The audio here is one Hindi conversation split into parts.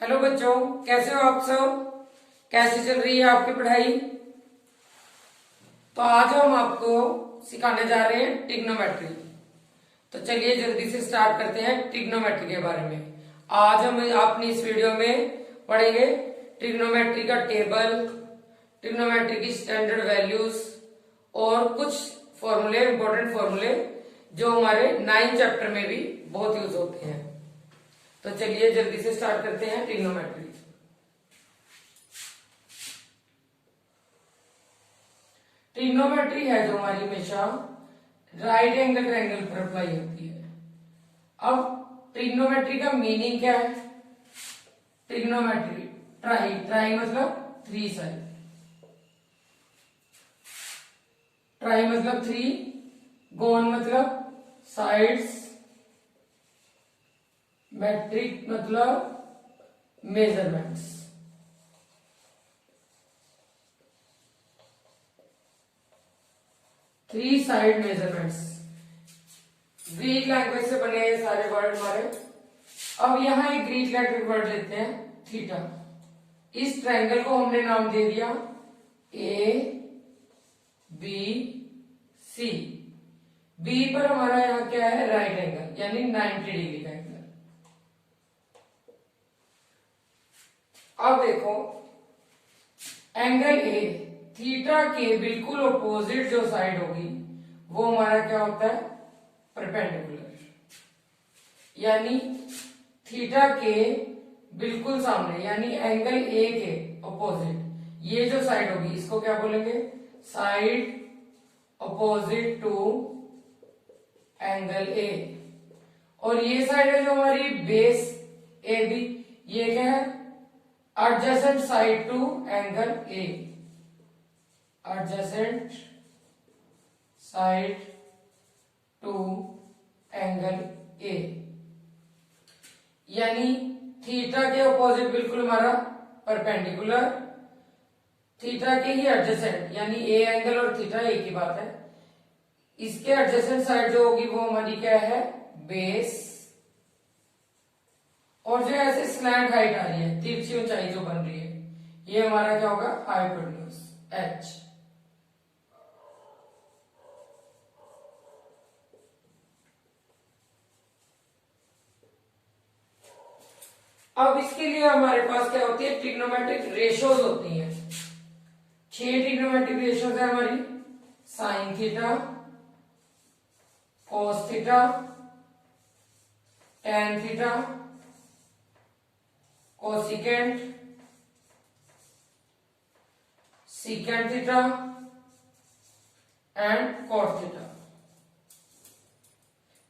हेलो बच्चों, कैसे हो आप सब। कैसे चल रही है आपकी पढ़ाई। तो आज हम आपको सिखाने जा रहे हैं ट्रिग्नोमेट्री। तो चलिए जल्दी से स्टार्ट करते हैं ट्रिग्नोमेट्री के बारे में। आज हम अपनी इस वीडियो में पढ़ेंगे ट्रिग्नोमेट्री का टेबल, ट्रिग्नोमेट्री की स्टैंडर्ड वैल्यूज और कुछ फॉर्मूले, इंपॉर्टेंट फॉर्मूले जो हमारे 9 चैप्टर में भी बहुत यूज होते हैं। तो चलिए जल्दी से स्टार्ट करते हैं ट्रिग्नोमेट्री। ट्रिग्नोमेट्री है जो हमारी हमेशा राइट एंगल ट्रायंगल पर अप्लाई होती है। अब ट्रिग्नोमेट्री का मीनिंग क्या है। ट्रिग्नोमेट्री ट्राई, ट्राई मतलब 3 साइड, ट्राई मतलब 3, गोन मतलब साइड्स, मैट्रिक मतलब measurements. Three side measurements Greek language से बने हैं सारे वर्ड हमारे। अब यहां एक ग्रीक लैंग्वेज वर्ड लेते हैं थीटा। इस ट्रायंगल को हमने नाम दे दिया ए बी सी। बी पर हमारा यहाँ क्या है, राइट एंगल यानी 90 डिग्री का एंगल। अब देखो एंगल ए, थीटा के बिल्कुल अपोजिट जो साइड होगी वो हमारा क्या होता है, परपेंडिकुलर। यानी थीटा के बिल्कुल सामने यानी एंगल ए के अपोजिट ये जो साइड होगी इसको क्या बोलेंगे, side opposite to angle A. और ये साइड है जो हमारी बेस ए बी, ये क्या है, adjacent side to angle A, adjacent side to angle A. यानी थीटा के अपोजिट बिल्कुल हमारा परपेंडिकुलर, थीटा के ही एडजेसेंट यानी ए एंगल और थीटा एक ही बात है। इसके एडजेसेंट साइड जो होगी वो हमारी क्या है, बेस। और जो ऐसे स्लैंट हाइट आ रही है, तिरछी ऊंचाई जो बन रही है, ये हमारा क्या होगा, हाइपोटेन्यूज एच। अब इसके लिए हमारे पास क्या होती है, ट्रिग्नोमेट्रिक रेशियोज होती हैं। 6 ट्रिग्नोमेट्रिक रेशियोज है हमारी, sine theta, cos theta, tan theta, cosecant, secant theta and cot theta.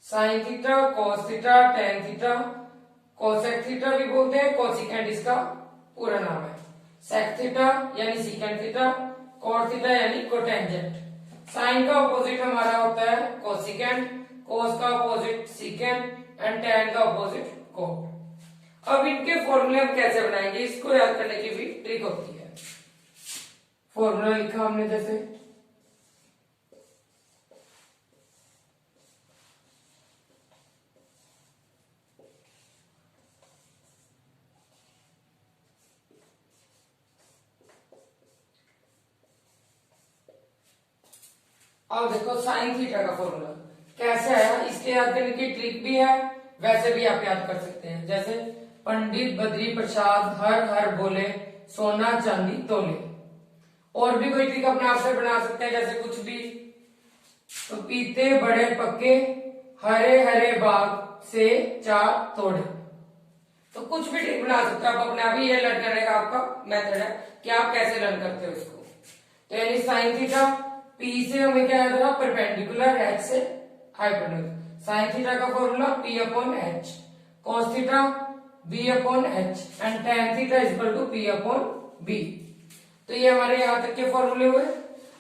Sine theta, cos theta, tan theta, cosec theta भी बोलते हैं, कोसिकेंट इसका पूरा नाम है, सेक थीटा यानी सीकेंट थीटा, कॉट थीटा यानी कोटेंजेंट। साइन का अपोजिट हमारा होता है कोसिकेंट, कोस का अपोजिट सीकेंट एंड टेन का अपोजिट कॉट। अब इनके फॉर्मूले हम कैसे बनाएंगे, इसको याद करने की भी ट्रिक होती है। फॉर्मूला लिखा हमने जैसे, अब देखो साइन थीटा का फॉर्मूला कैसे आया, इसके याद करने की ट्रिक भी है, वैसे भी आप याद कर सकते हैं। जैसे पंडित बद्री प्रसाद हर हर बोले, सोना चांदी तोले। और भी कोई ट्रिक अपने आप से बना सकते हैं, जैसे कुछ भी, तो पीते बड़े पक्के, हरे हरे बाग से चार तोड़े। तो कुछ भी ट्रिक बना सकते हो आप अपने आप ही, ये लर्न करने का आपका मेथड है कि आप कैसे लर्न करते हो इसको। तो यानी साइन थीटा, पी से हमें क्या याद रहा, परपेंडिकुलर, एच से हाइपोटेन्यूज। साइन थीटा का formula P upon H, cos theta B upon H and tan theta is equal to P upon B. तो ये हमारे यहां तक के फॉर्मूले हुए।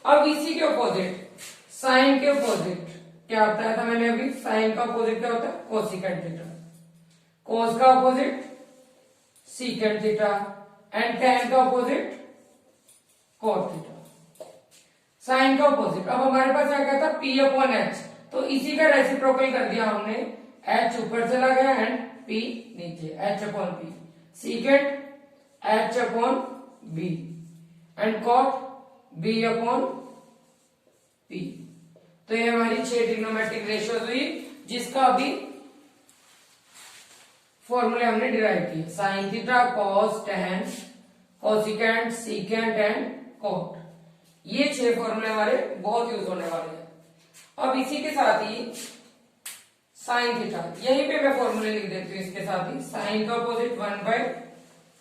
अब इसी के अपोजिट, साइन के अपोजिट क्या बताया था मैंने अभी, साइन का अपोजिट क्या होता है, कोसिकेंट थीटा, कोस का opposite secant theta and tan का अपोजिट कॉट थीटा। साइन का अपोजिट, अब हमारे पास क्या था, पी अपॉन एच, तो इसी का रेसिप्रोकल कर दिया हमने, एच ऊपर चला गया एंड पी नीचे, H upon P. Secant h upon b and cot b upon p। तो ये हमारी 6 ट्रिग्नोमेट्रिक रेशियोज हुई जिसका अभी फॉर्मूले हमने डिराइव किए, sine theta, cos, tan, cosecant, secant and cot. ये 6 फॉर्मूले हमारे बहुत यूज होने वाले हैं। अब इसी के साथ ही साइन थीटा, यहीं पे मैं फॉर्मूले लिख देती हूँ इसके साथ ही। साइन का opposite 1 by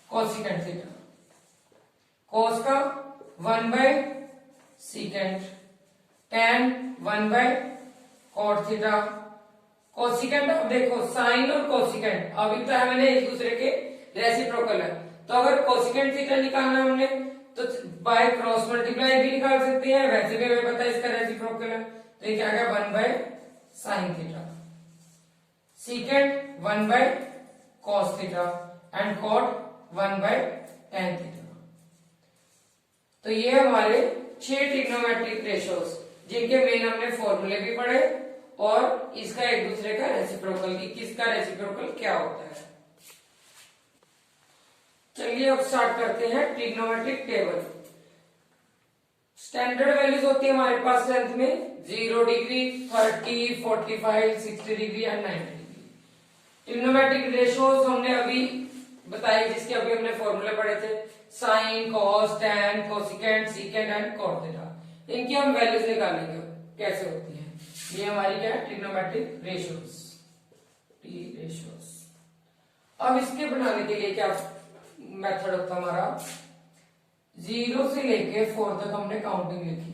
cosecant theta, cos का 1 by secant, tan 1 by cot theta, cosecant. अब देखो साइन और कोसिकेंट अभी तो मैंने एक दूसरे के रेसिप्रोकल है, तो अगर कोसिकेंट थीटा निकालना हमने तो बाय क्रॉस मल्टीप्लाई भी निकाल सकते हैं, वैसे भी हमें पता है इसका रेसिप्रोकल है। तो ये क्या गया 1 by sine theta, secant 1 by cos theta and cot 1 by tan theta. तो ये हमारे 6 ट्रिग्नोमेट्रिक रेशियोज जिनके मेन हमने फॉर्मूले भी पढ़े और इसका एक दूसरे का रेसिप्रोकल की किसका रेसिप्रोकल क्या होता है। चलिए अब स्टार्ट करते हैं ट्रिग्नोमेट्रिक टेबल। स्टैंडर्ड वैल्यूज होती है हमारे पास टेंथ में 0 degree, 30, 45, 60 degree and 90 degree. Trigonometric ratios हमने अभी बताई जिसके अभी हमने फॉर्मूले पढ़े थे, sine, cos, tan, cosecant, secant and cot theta. इनकी हम वैल्यूज निकालेंगे कैसे होती है। ये हमारी क्या है ट्रिग्नोमेट्रिक रेशियोज, टी रेशियोज। अब इसके बनाने के लिए क्या मेथड होता हमारा, 0 से लेके 4 तक हमने काउंटिंग लिखी,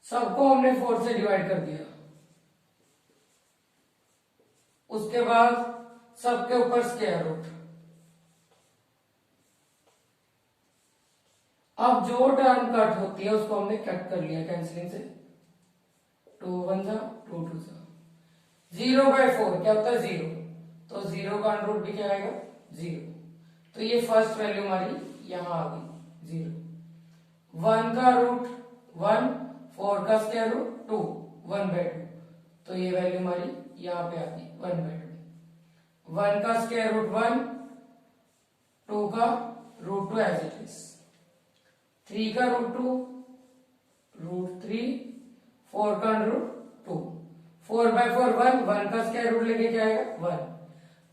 सबको हमने 4 से डिवाइड कर दिया, उसके बाद सबके ऊपर स्क्वायर रूट। अब जो टर्म कट होती है उसको हमने कट कर लिया कैंसिलिंग से, 2 1 जा 2 2 जा। 0/4 क्या होता है 0, तो 0 का अंडर रूट भी क्या आएगा 0। तो ये फर्स्ट वैल्यू हमारी यहां आ गई 0। 1 का रूट 1, 4 का स्क्वायर रूट 2, 1/2। तो ये वैल्यू हमारी यहां पे आ गई 1/2। 1 का स्क्वायर रूट 1, 2 का रूट 2 एज इट इज, 3 का रूट 2, रूट 3, 4 का रूट 2, 4/4 1 का स्क्वायर रूट लेके क्या आएगा 1।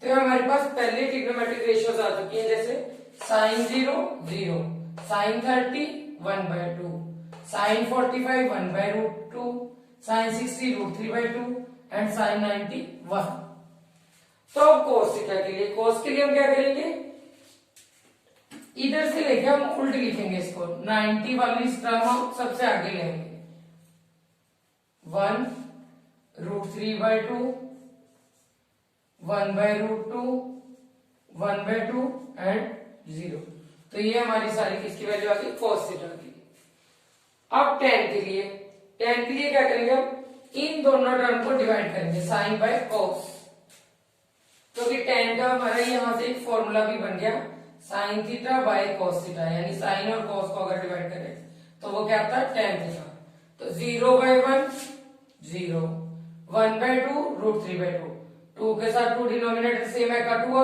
तो हमारे पास पहले ट्रिग्नोमेट्रिक रेशियोज आ चुकी हैं, जैसे sine 0 0, sine 30 1/2, sine 45 1/√2, sine 60 √3/2 and sine 90 1। तो कोस थीटा के लिए, कोस के लिए हम क्या करेंगे, इधर से लेके हम उल्टी लिखेंगे इसको, 90 वाली टर्म हम सबसे आगे लेंगे, 1√3/2, 1/√2, 1/2 एंड 0। तो ये हमारी सारी किसकी वैल्यू आ गई कोस थीटा की। अब टेन के लिए, टेन के लिए क्या करेंगे हम, इन दोनों टर्म को डिवाइड करेंगे, साइन बाय कोस। क्योंकि टेन का हमारा यहां से एक फॉर्मूला भी बन गया, sine theta by cos theta, यानी साइन और कोस को अगर डिवाइड करें तो वो क्या आता है टेन थीटा। तो 0/1 0, 1/2 √3/2, 2 के साथ 2 डिनोमिनेटर सेम है कट हुआ,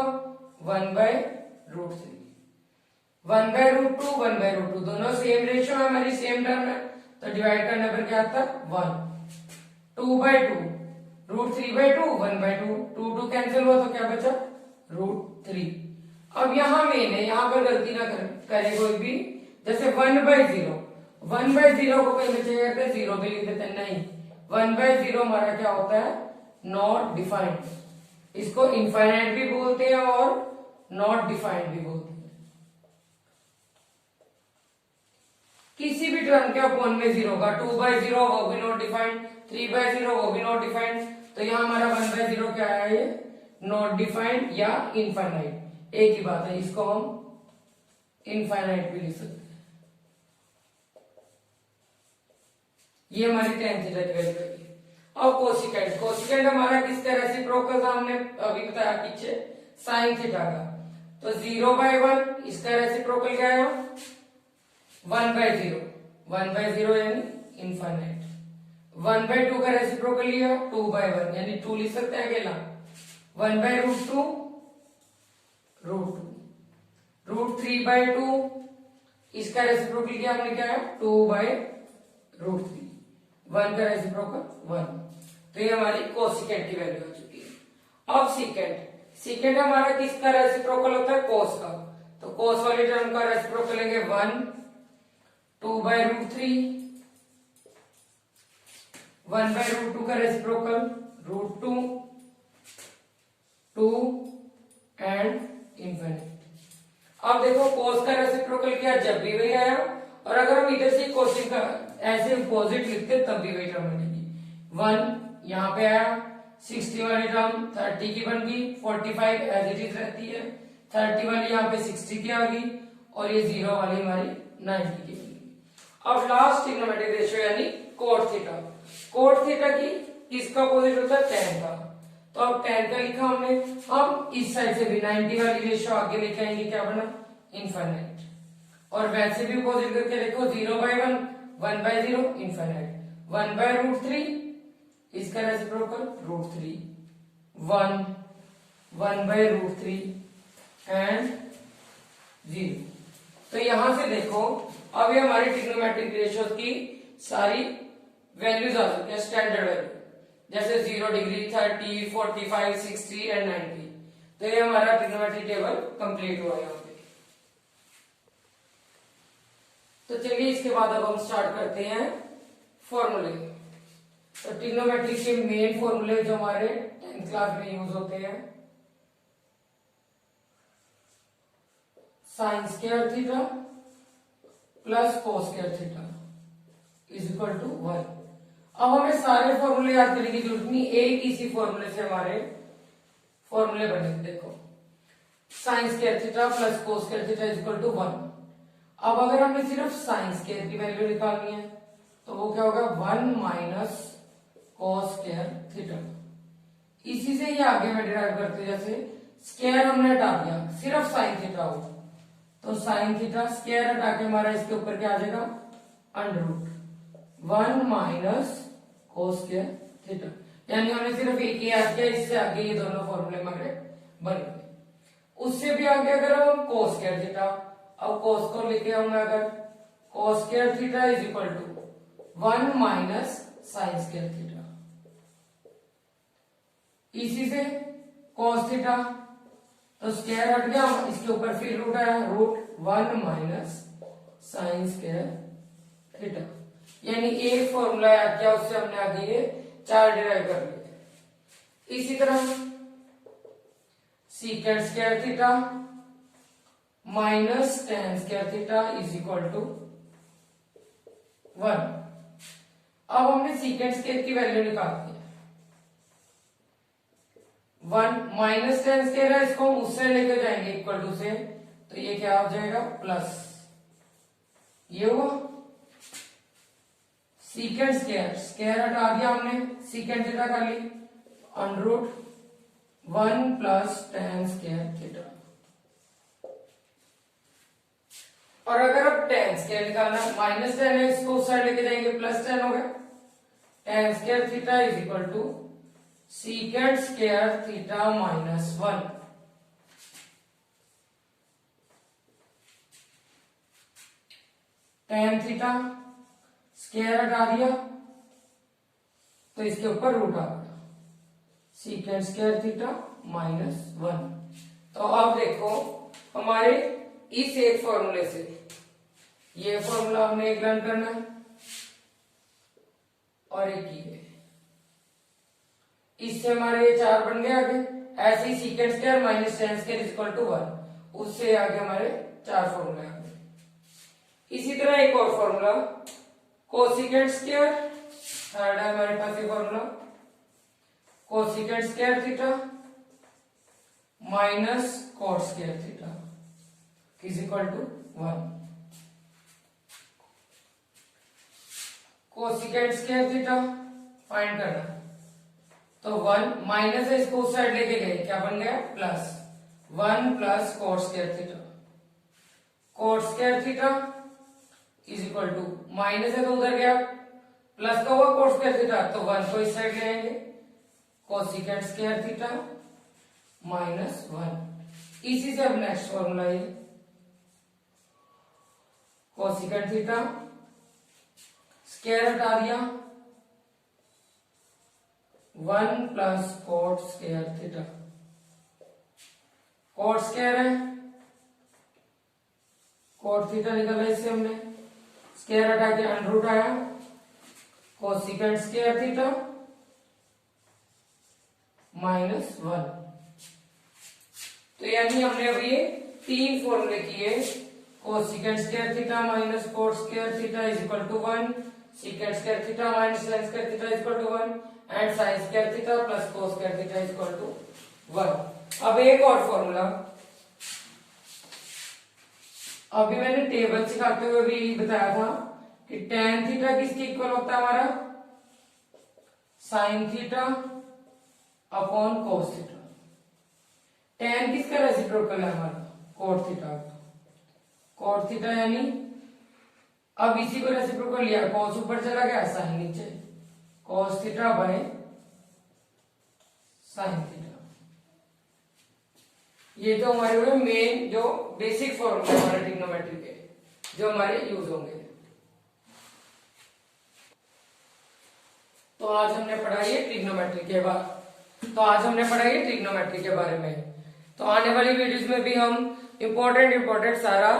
1/√3, 1/√2 1/√2 दोनों सेम रेशियो है हमारी, सेम टर्म है, तो डिवाइड करने पर क्या आता है 1, 2/2 √3/2 1/2, 2 2 कैंसिल हुआ तो क्या बचा √3। अब यहां मेन है, यहां पर गलती ना करे कोई भी, जैसे 1/0, 1/0 को कहीं बच्चे कहते हैं 0 भी लिख देते हैं, नहीं, 1/0 हमारा क्या होता है नॉट डिफाइंड, इसको इनफाइनाइट भी बोलते हैं और नॉट डिफाइंड भी बोलते हैं। किसी भी टर्म के अपॉन में 0 का, 2/0 वो भी नॉट डिफाइंड, 3/0 वो भी नॉट डिफाइंड। तो यहाँ हमारा 1/0 क्या है, ये नॉट डिफाइंड या इनफाइनाइट, एक ही बात है, इसको हम इनफाइनाइट भी लिख सकते हैं। ये हमारी टेन थीटा की वैल्यू है। अब कोसिकेंट, कोसिकेंट हमारा किसका रेसिप्रोकल था हमने अभी बताया पीछे, साइन थीटा का। तो 0/1 इसका रेसिप्रोकल क्या है 1/0, 1/0 यानी इनफाइनाइट। 1/2 का रेसिप्रोकल लिया 2/1 यानी 2 लिख सकते हैं अकेला, 1/√2 √3/2 इसका रेसिप्रोकल क्या हमने क्या है 2/√3 1 का रेसिप्रोकल 1। तो ये हमारी कोसिकेंट की वैल्यू हो चुकी है। अब सीकेंट हमारा किसका रेसिप्रोकल होता है कोस का, तो कोस वाली टर्म का रेसिप्रोकल लेंगे 1 2/√3 1/√2 का रेसिप्रोकल √2 2 एंड इंफिनिट। अब देखो कोस का रेसिप्रोकल क्या जब भी वही आया, और अगर हम इधर से कोसिक का ऐसे अपोजिट लिखते तब भी वही टर्म बनेगी। 1 यहाँ पे आया, 60 वाली टर्म 30 की बन गई, 45 एज इट इज रहती है, 30 वाली यहाँ पे 60 की आ गई, और ये 0 वाली हमारी 90 की बन गई। अब लास्ट ट्रिग्नोमेट्रिक रेशियो यानी कोट थीटा। कोट थीटा की किसका अपोजिट होता है tan का, तो अब tan का लिखा हमने। हम इस साइड से भी 90 वाली रेशियो आगे लेके आएंगे, क्या बना इनफाइनाइट, और वैसे भी अपोजिट करके देखो 0/1 1/0 इनफाइनाइट, 1/√3 इसका रेसिप्रोकल √3 1 1/√3 एंड 0। तो यहां से देखो अब ये हमारी ट्रिग्नोमेट्रिक रेशियोज की सारी वैल्यूज आ चुकी है, स्टैंडर्ड वैल्यू, जैसे 0 डिग्री 30 45 60 एंड 90। तो ये हमारा ट्रिग्नोमेट्रिक टेबल कंप्लीट हुआ यहाँ पे। तो चलिए इसके बाद अब हम स्टार्ट करते हैं फॉर्मूले। तो ट्रिग्नोमेट्री के मेन फॉर्मूले जो हमारे 10th क्लास में यूज होते हैं, sine square theta plus cos square theta is equal to 1। अब हमें सारे फॉर्मूले याद करने की जरूरत नहीं, एक इसी फॉर्मूले से हमारे फॉर्मूले बने। देखो sine square theta plus cos square theta is equal to 1। अब अगर हमें सिर्फ साइन स्क्वायर की वैल्यू निकालनी है तो वो क्या होगा 1 माइनस कोस स्क्वायर थीटा। इसी से ही आगे में डिराइव करते, जैसे स्क्वायर हमने हटा दिया, सिर्फ साइन थीटा हो तो साइन थीटा स्क्वायर हटा के हमारा इसके ऊपर क्या आ जाएगा √1 माइनस कोस स्क्वायर थीटा। यानी हमने सिर्फ एक ही याद किया, इससे आगे ये दोनों फॉर्मूले हमारे बन गए। उससे भी आगे अगर हम कोस स्क्वायर थीटा, अब कोस को लेके आऊंगा, अगर cos square theta is equal to 1 minus sine square theta, इसी से कोस थीटा तो स्क्वायर हट गया, इसके ऊपर फिर रूट आया, √1 माइनस साइन स्क्वायर थीटा। यानी एक फॉर्मूला याद किया, उससे हमने आगे ये 4 डिराइव कर लिए। इसी तरह secant square theta minus tan square theta is equal to 1। अब हमने सीकेंट स्क्वायर की वैल्यू निकाल दी है 1 माइनस टेन स्क्वायर है, इसको हम उससे लेकर जाएंगे इक्वल टू से, तो ये क्या हो जाएगा प्लस, ये हुआ सीकेंट स्क्वायर, स्क्वायर हटा दिया हमने, सीकेंट थीटा कर ली, √1 प्लस टेन स्क्वायर थीटा। और अगर अब टेन स्क्वायर निकालना, माइनस टेन है, इसको उस साइड लेके जाएंगे, प्लस टेन हो गया, tan square theta is equal to secant square theta minus 1। Tan theta square हटा दिया तो इसके ऊपर रूट आ गया, सीकेंट स्क्वायर थीटा माइनस 1। तो अब देखो हमारे इस एक फॉर्मूले से ये फॉर्मूला हमने एक लर्न करना है और एक ये, इससे हमारे ये 4 बन गए आगे। ऐसे ही secant square minus tan square is equal to 1, उससे आगे हमारे 4 फॉर्मूले आ गए। इसी तरह एक और फॉर्मूला कोसिकेंट स्क्वायर, थर्ड है हमारे पास ये formula, cosecant square theta minus cot square theta is equal to 1। Cosecant square theta find करना, तो 1 माइनस है, इसको उस साइड लेके गए, क्या बन गया plus 1 plus cot square theta. Cot square theta is equal to, minus है तो उधर गया, प्लस का हुआ कॉट स्क्वायर थीटा, तो 1 को इस साइड ले आएंगे, कोसिकेंट स्क्वायर थीटा -1। इसी से अब नेक्स्ट फॉर्मूला ये कोसिकेंट थीटा, स्क्वायर हटा दिया, 1 plus cot square theta. Cot square है, कोट थीटा निकला इससे हमने, स्क्वायर हटा के अंडर रूट आया, कोसिकेंट स्क्वायर थीटा -1। तो यानी हमने अभी ये 3 फॉर्मूले किए, cosecant square theta minus cot square theta is equal to 1, secant square theta minus sine square theta is equal to 1 and sine square theta plus cos square theta is equal to 1। अब एक और फॉर्मूला, अभी मैंने टेबल सिखाते हुए भी बताया था कि tan थीटा किसके इक्वल होता है हमारा, sine theta upon cos theta. tan किसका रेसिप्रोकल है हमारा, कोट थीटा। कोट थीटा यानी अब इसी को रेसिप्रोकल लिया, कोस ऊपर चला गया, साइन नीचे, cos theta by sine theta. ये तो हमारे हुए मेन जो बेसिक फॉर्मूला हमारे ट्रिग्नोमेट्री के, जो हमारे यूज होंगे। तो आज हमने पढ़ा ये ट्रिग्नोमेट्री के बारे में। तो आने वाली वीडियोस में भी हम इम्पोर्टेंट सारा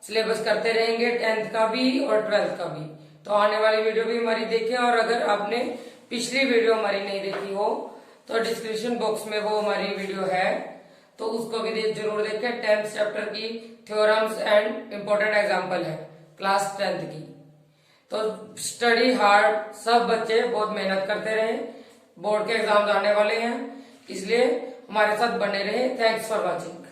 सिलेबस करते रहेंगे, 10th का भी और 12th का भी। तो आने वाली वीडियो भी हमारी देखें, और अगर आपने पिछली वीडियो हमारी नहीं देखी हो तो डिस्क्रिप्शन बॉक्स में वो हमारी वीडियो है, तो उसको भी जरूर देखें। 10th चैप्टर की थ्योरम्स एंड इम्पोर्टेंट एग्जाम्पल है क्लास 10th की। तो स्टडी हार्ड, सब बच्चे बहुत मेहनत करते रहे, बोर्ड के एग्जाम आने वाले हैं, इसलिए हमारे साथ बने रहे। Thanks for watching.